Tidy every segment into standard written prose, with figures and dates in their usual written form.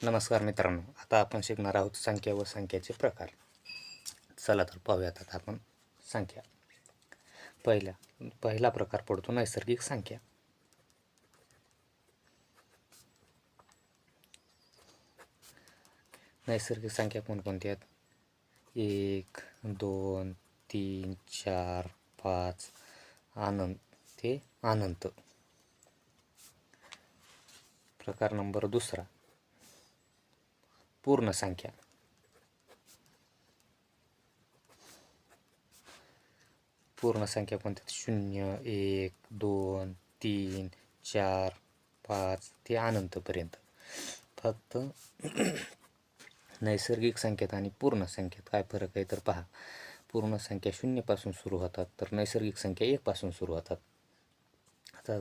नमस्कार मित्रांनो, आता आपण शिकणार आहोत संख्या व संख्याचे प्रकार. चला तर पाहूयात आता आपण संख्या. पहिला प्रकार पडतो नैसर्गिक संख्या. नैसर्गिक संख्या कोणकोणत्या आहेत? 1, 2, 3, 4, 5 ते अनंत. प्रकार नंबर दुसरा पूर्ण संख्या. पूर्ण संख्या कोणत्या? 0, 1, 2, 3, 4, 5 ते अनंतपर्यंत. फक्त नैसर्गिक संख्येत आणि पूर्ण संख्येत काय फरक आहे तर पहा. पूर्ण संख्या 0 पासून सुरू होतात तर नैसर्गिक संख्या 1 पासून सुरू होतात. आता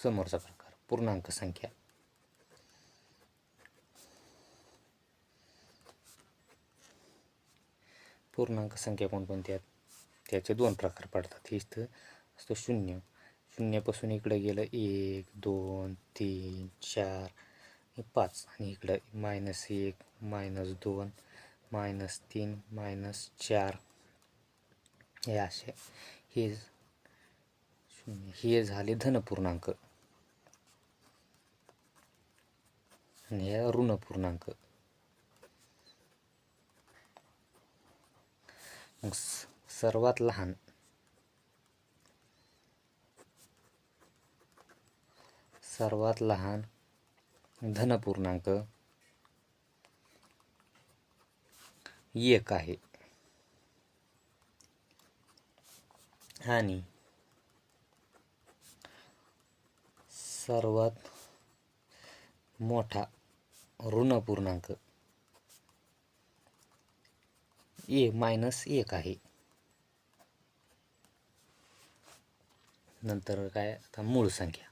समोरचा प्रकार पूर्णांक संख्या. पूर्णांक संख्या कोणकोणत्या आहेत? त्याचे दोन प्रकार पडतात. इथं असतो 0. 0 पासून इकडे गेलं 1, 2, 3, 4 आणि 5 आणि इकडं -1, -2, -3, -4 हे असे. हे झाले धनपूर्णांक आणि हे ऋण पूर्णांक. मग सर्वात लहान धनपूर्णांक 1 आहे आणि सर्वात मोठा ऋण पूर्णांक -1 आहे. नंतर काय? आता मूळ संख्या.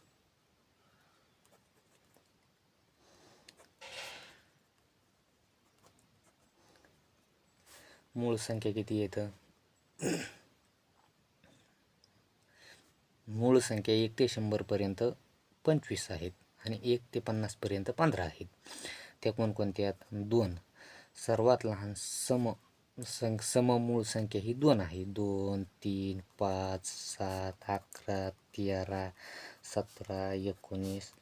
मूळ संख्या किती येतं? मूळ संख्या 1 ते 100 पर्यंत 25 आहेत आणि 1 ते 50 पर्यंत 15 आहेत. त्या कोणकोणत्या? 2. सर्वात लहान सममूळ संख्या ही 2 आहे. 2, 3, 5, 7, 11, 13, 17, 19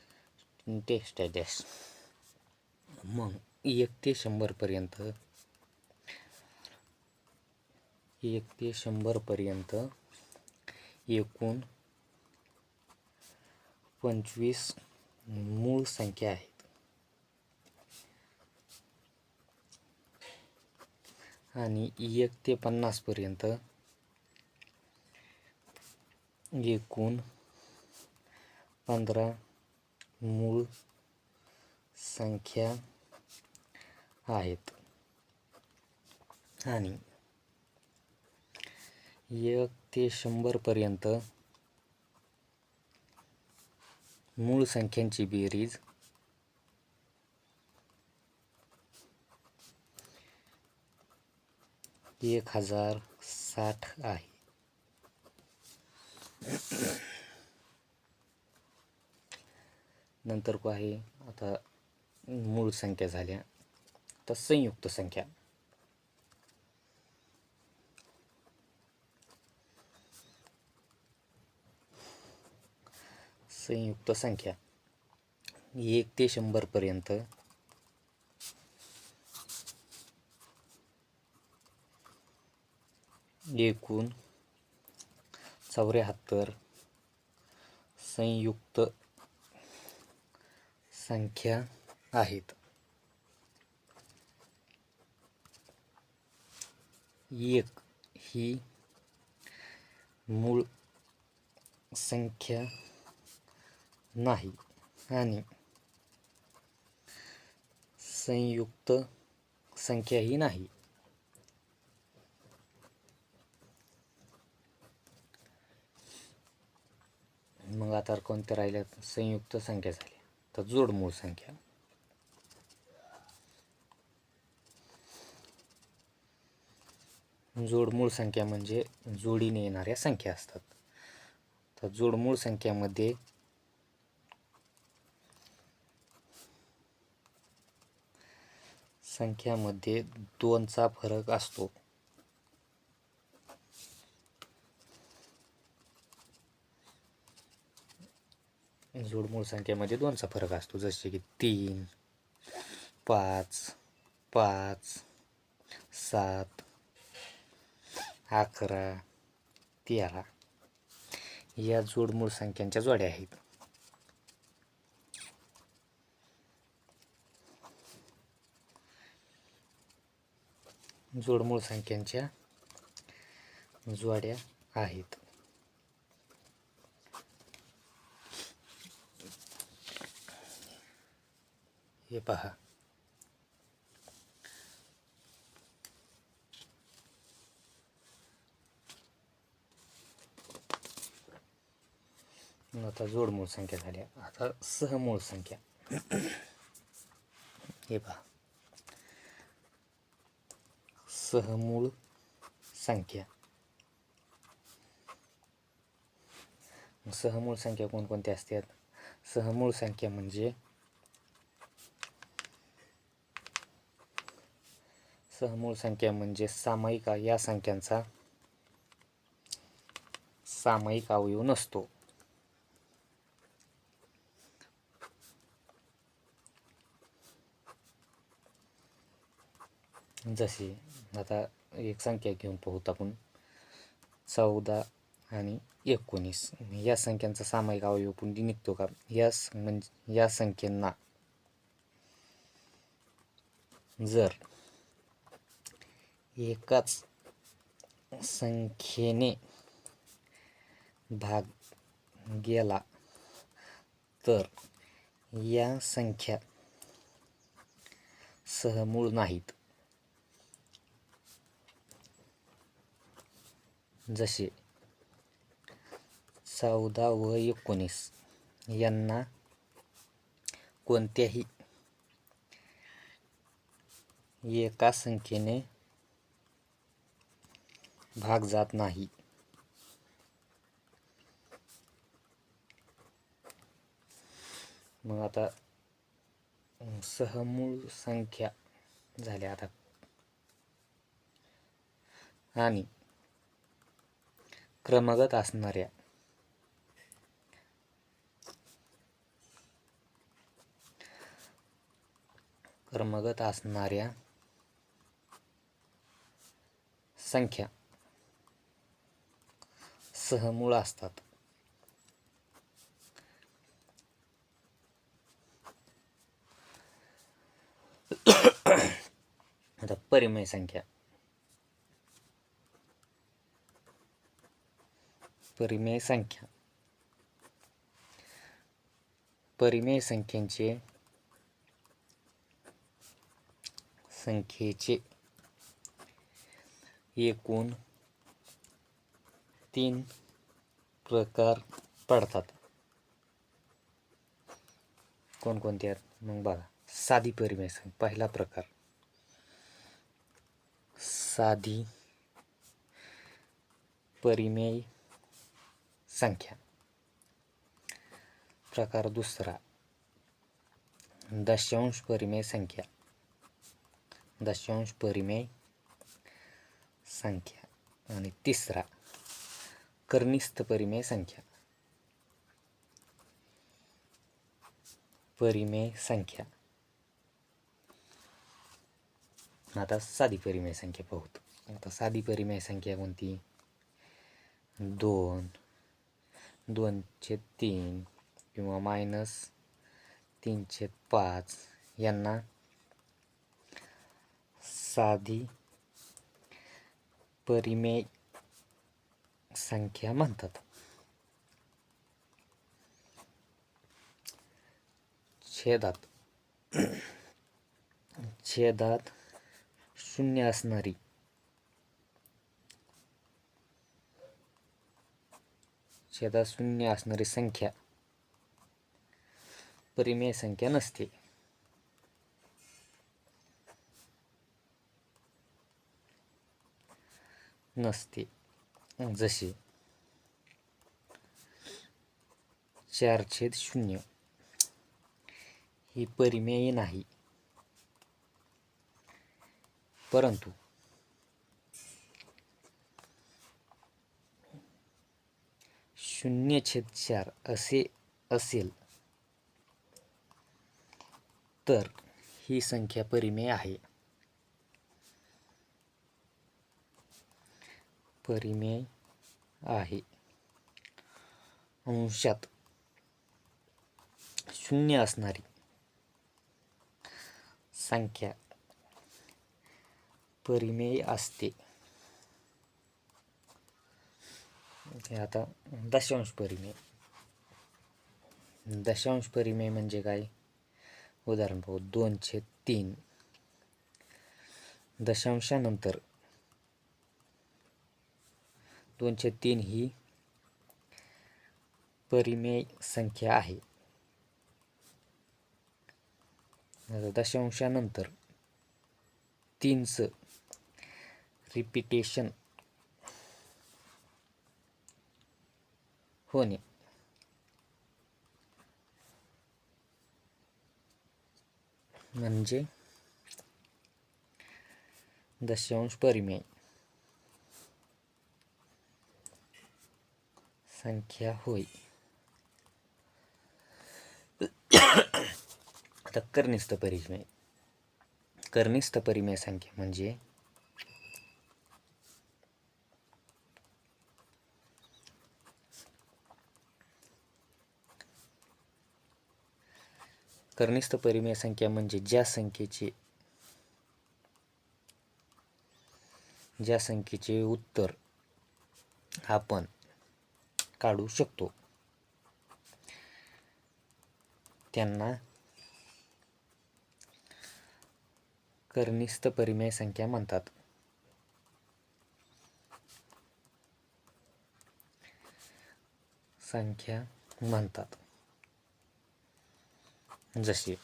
डॅश. मग 1 ते 100 पर्यंत एकूण 25 मूळ संख्या आहेत आणि 1 ते 50 पर्यंत एकूण 15 मूळ संख्या आहेत आणि 1 ते 100 पर्यंत मूळ संख्यांची बेरीज 1060 आहे. नंतर काय आहे? आता मूळ संख्या झाल्या. आता संयुक्त संख्या. संयुक्त संख्या 1 ते 100 पर्यंत एकूण 74 संयुक्त संख्या आहेत. 1 ही मूळ संख्या नाही आणि संयुक्त संख्याही नाही. मग आता कोणत्या राहिल्या? संयुक्त संख्या झाल्या. तर जोडमूळ संख्या. जोडमूळ संख्या म्हणजे जोडीने येणाऱ्या संख्या असतात. तर जोडमूळ संख्यामध्ये संख्यामध्ये 2चा फरक असतो. जोडमूळ संख्येमध्ये 2चा फरक असतो, जसे की 3, 5, 5, 7, 11, 13 या जोडमूळ संख्यांच्या जोड्या आहेत. जोडमूळ संख्यांच्या जोड्या आहेत. हे पहा, आता जोडमूळ संख्या झाल्या. आता सहमूळ संख्या. हे पहा, सहमूळ संख्या. सहमूळ संख्या कोणकोणत्या असतात? सहमूळ संख्या म्हणजे सामायिक या संख्यांचा सामायिक अवयव नसतो. जसे आता एक संख्या घेऊन पाहूत आपण, 14 आणि 19 या संख्यांचा सामायिक अवयव पुढे निघतो का? या संख्यांना जर एकाच संख्येने भाग गेला तर या संख्या सहमूळ नाहीत. जसे 14 व 19 यांना कोणत्याही एका संख्येने भाग जात नाही. मग आता सहमूळ संख्या झाल्या. आता आणि क्रमागत असणाऱ्या संख्या सहमूळ असतात. आता परिमेय संख्या. परिमेय संख्येचे एकूण 3 प्रकार पडतात. कोणकोणते आहेत? मग बघा, साधी परिमेय संख्या. पहिला प्रकार साधी परिमेय संख्या. प्रकार दुसरा दशांश परिमेय संख्या. आणि तिसरा कर्निस्थ परिमेय संख्या. आता साधी परिमेय संख्या पाहूत. आता साधी परिमेय संख्या कोणती? 2, 2/3 किंवा -3/5 यांना साधी परिमेय संख्या म्हणतात. छेदात शून्य असणारी संख्या परिमेय संख्या नसते. जसे 4/0 ही परिमेय नाही. परंतु शून्य छेद 4 असे असेल तर ही संख्या परिमेय आहे. परिमेय आहे. अंशात शून्य असणारी संख्या परिमेय असते. आता दशांश परिमेय. दशांश परिमेय म्हणजे काय? उदाहरण पाहू. 2/3 दशांशानंतर 2/3 ही परिमेय संख्या आहे. दशांशानंतर 3चं रिपिटेशन होणे म्हणजे दशांश परिमेय संख्या होय. आता कर्निस्थ परिमेय. कर्निस्थ परिमेय संख्या म्हणजे कर्निस्थ परिमेय संख्या म्हणजे ज्या संख्येचे उत्तर आपण काढू शकतो त्यांना कर्निस्थ परिमेय संख्या म्हणतात. जसे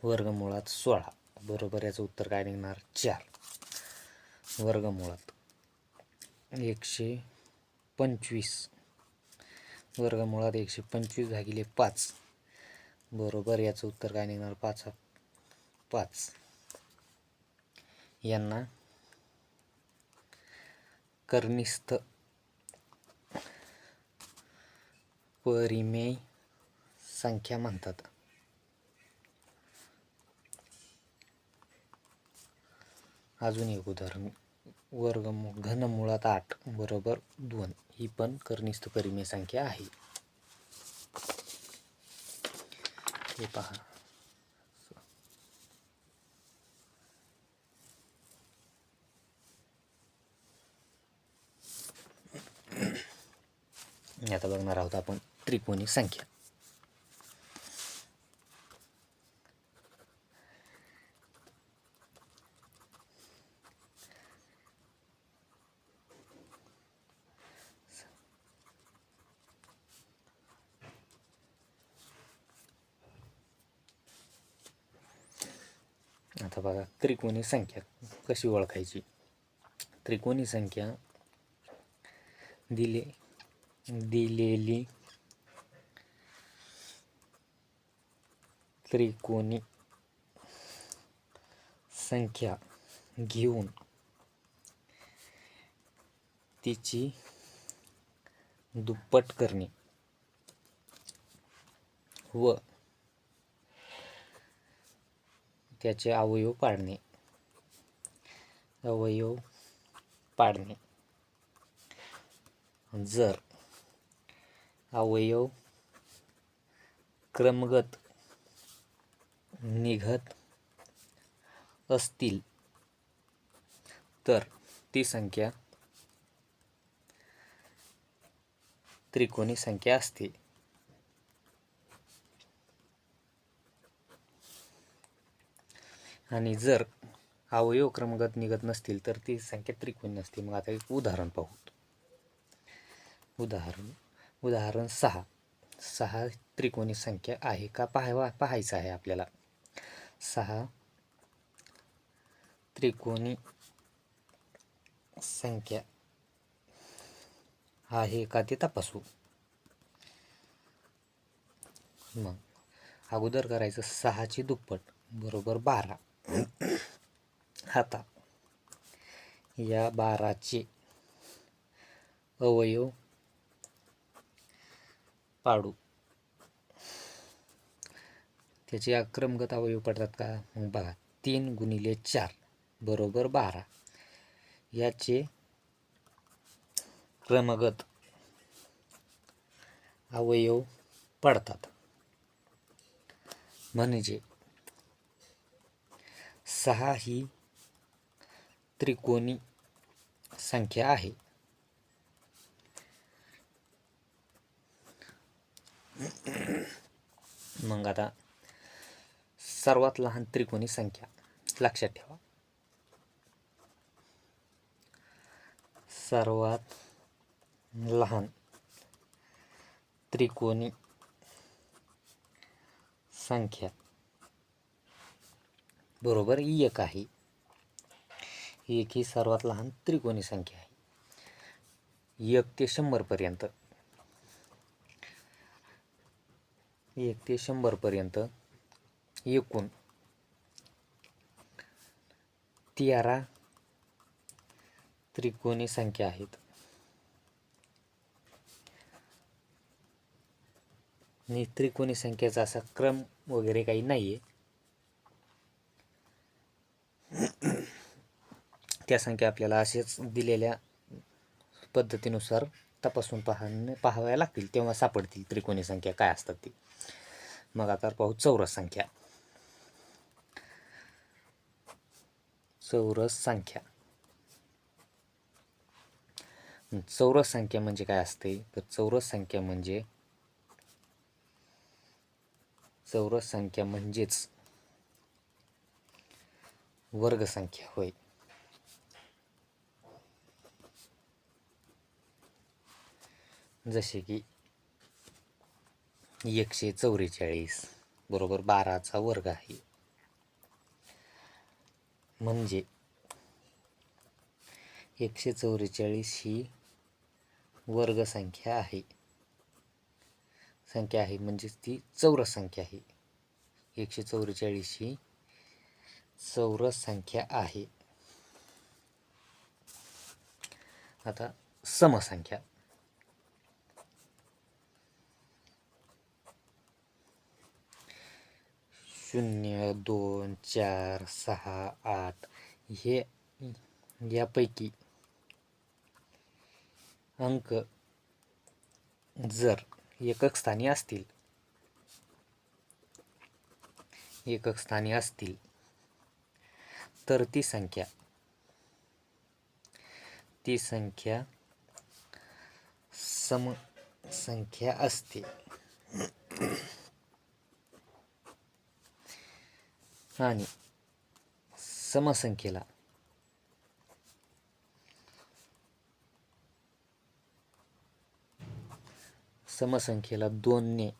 वर्गमुळात 16 बरोबर याचं उत्तर काय निघणार? 4. वर्गमुळात 125 वर्गमुळात 125 भागिले 5 बरोबर याचं उत्तर काय निघणार? 5. यांना कर्निस्थ परिमेय संख्या म्हणतात. अजून एक उदाहरण. घनमुळात 8 बरोबर 2 ही पण कर्निस्थ परिमेय संख्या आहे. हे पहा. आता बघणार आहोत आपण त्रिकोणी संख्या. आता बघा त्रिकोणी संख्या कशी ओळखायची. त्रिकोणी संख्या दिलेली त्रिकोणी संख्या घेऊन तिची दुप्पट करणे व त्याचे अवयव पाडणे. जर अवयव क्रमगत निघत असतील तर ती संख्या त्रिकोणी संख्या असते. आणि जर अवयव क्रमगत निघत नसतील तर ती संख्या त्रिकोणी नसते. मग आता एक उदाहरण पाहू. उदाहरण 6 त्रिकोणी संख्या आहे का पाहायचं आहे आपल्याला. 6 त्रिकोणी संख्या आहे का ते तपासू. मग अगोदर करायचं 6ची दुप्पट बरोबर 12. आता या 12चे अवयव पाडू. त्याचे अक्रमगत अवयव पडतात का? मग बघा, 3 गुणिले 4 बरोबर 12. याचे क्रमगत अवयव पडतात. म्हणजे 6 ही त्रिकोणी संख्या आहे. मग आता सर्वात लहान त्रिकोणी संख्या लक्षात ठेवा. सर्वात लहान त्रिकोणी संख्या बरोबर 1 आहे. 1 ही सर्वात लहान त्रिकोणी संख्या आहे. 1 ते 100 पर्यंत 1 ते 100 पर्यंत एकूण 13 त्रिकोणी संख्या आहेत. आणि त्रिकोणी संख्येचा असा क्रम वगैरे काही नाही आहे. त्या संख्या आपल्याला असेच दिलेल्या पद्धतीनुसार तपासून पाहाव्या लागतील, तेव्हा सापडतील त्रिकोणी संख्या काय असतात ती. मग आता पाहू चौरस संख्या. चौरस संख्या चौरस संख्या म्हणजे काय असते? तर चौरस संख्या म्हणजेच वर्गसंख्या होय. जसे की 144 बरोबर 12चा वर्ग आहे. म्हणजे 144 ही वर्गसंख्या आहे. म्हणजे ती चौरस संख्या आहे. 144 ही चौरस संख्या आहे. आता समसंख्या. शून्य, 2, 4, 6, 8 हे यापैकी अंक जर एकक स्थानी असतील तर ती संख्या समसंख्या असते. आणि समसंख्येला समसंख्येला 2 ने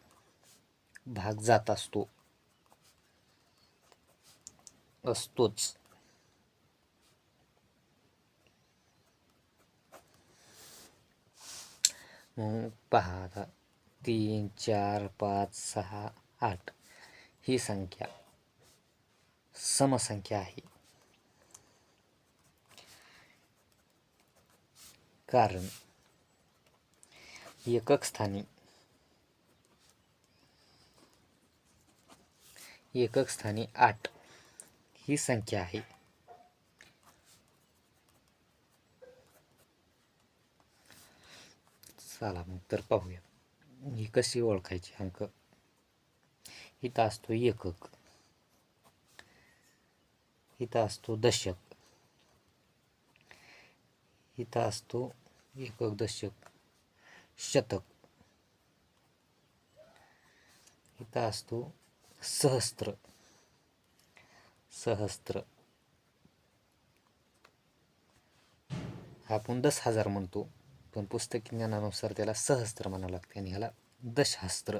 भाग जात असतोच. मग पहा आता 3, 4, 5, 6, 8 ही संख्या समसंख्या आहे. कारण एकक स्थानी 8 ही संख्या आहे. चला मग तर पाहूया ही कशी ओळखायची. अंक इथं असतो एकक, इथं असतो दशक, इथं असतो एकक, दशक, शतक, इथं असतो सहस्त्र, आपण 10,000 म्हणतो, पण पुस्तकी ज्ञानानुसार त्याला सहस्त्र म्हणावं लागते आणि ह्याला दशहस्त्र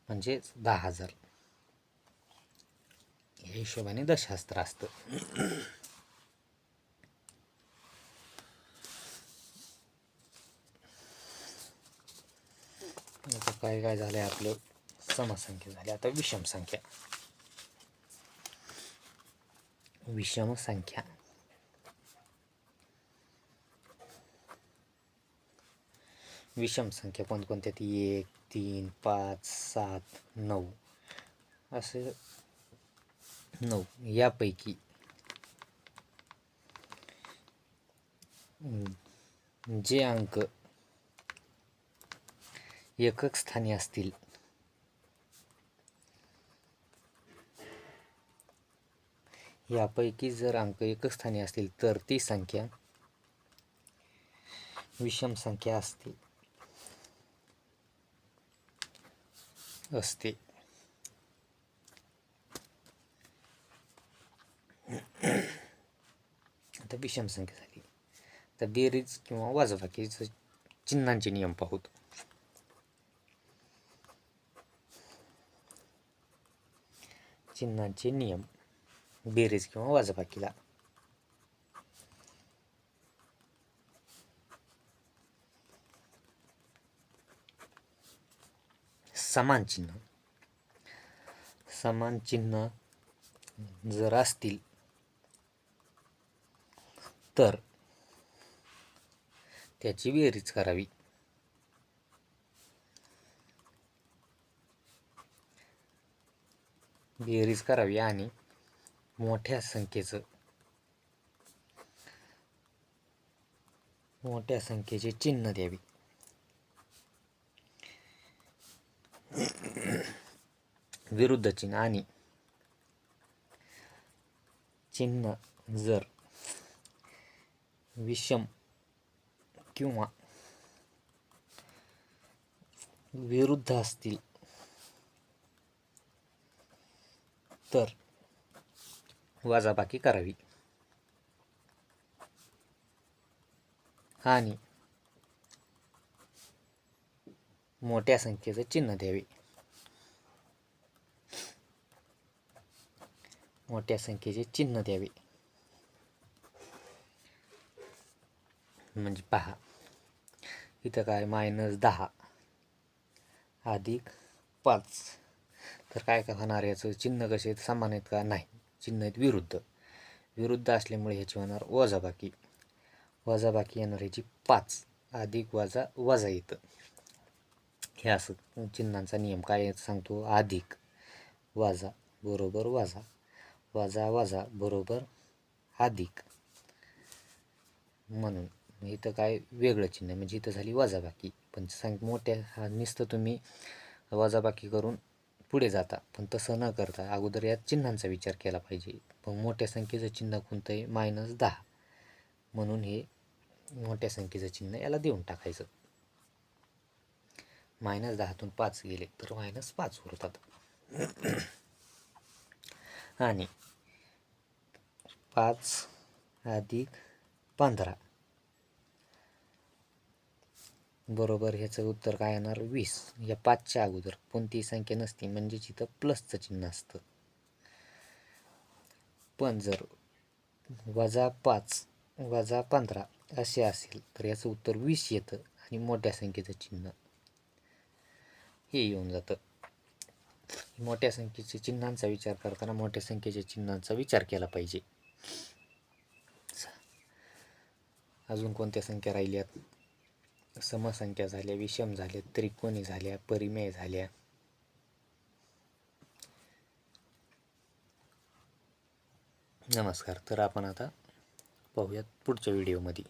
म्हणजे 10,000 या हिशोबाने दशहस्त्र असतं. आता काय झालंय आपलं समसंख्या झाली. आता विषम संख्या. विषम संख्या. विषम संख्या कोणकोणत्या? 1, 3, 5, 7, 9 असे 9. यापैकी जे अंक एकक स्थानी असतील यापैकी जर अंक एकक स्थानी असतील तर ती संख्या विषम संख्या असते. आता विषम संख्या झाली. तर बेरीज किंवा वजाबाकीचं चिन्हांचे नियम पाहू. चिन्हांचे नियम बेरीज किंवा वजाबाकीला. समान चिन्ह जर असतील तर त्याची बेरीज करावी. आणि मोठ्या संख्येचे चिन्ह द्यावी. विरुद्ध चिन्ह आणि चिन्ह जर विषम किंवा विरुद्ध असतील तर वजाबाकी करावी आणि मोठ्या संख्येचे चिन्ह द्यावे. म्हणजे पहा इथं काय -10 अधिक 5. तर काय होणार? याचं चिन्ह कसे समान आहेत का? नाही, चिन्ह आहेत विरुद्ध असल्यामुळे ह्याची होणार वजाबाकी येणार ह्याची 5 अधिक वजा येतं. हे असं चिन्हांचा नियम काय सांगतो? अधिक वजा बरोबर वजा, वजा बरोबर अधिक. म्हणून इथं काय वेगळं चिन्ह म्हणजे इथं झाली वजाबाकी. पण मोठ्या नुसतं तुम्ही वजाबाकी करून पुढे जाता, पण तसं न करता अगोदर या चिन्हांचा विचार केला पाहिजे. पण मोठ्या संख्येचं चिन्ह कोणतं आहे? -10. म्हणून हे मोठ्या संख्येचं चिन्ह याला देऊन टाकायचं. -10तून 5 गेले तर -5 होतात. आणि 5 अधिक 15 बरोबर ह्याचं उत्तर काय येणार? 20. या 5च्या अगोदर कोणतीही संख्या नसते म्हणजे इथं प्लसचं चिन्ह असतं. पण जर -5 -15 असे असेल तर याचं उत्तर 20 येतं आणि मोठ्या संख्येचं चिन्ह हे येऊन जातं. मोठ्या संख्येच्या चिन्हांचा विचार करताना मोठ्या संख्येच्या चिन्हांचा विचार केला पाहिजे. अजून कोणत्या संख्या राहिल्यात? समसंख्या झाल्या, विषम झाल्या, त्रिकोणी झाल्या, परिमेय झाल्या. नमस्कार. तर आपण आता पाहूयात पुढच्या व्हिडिओमध्ये.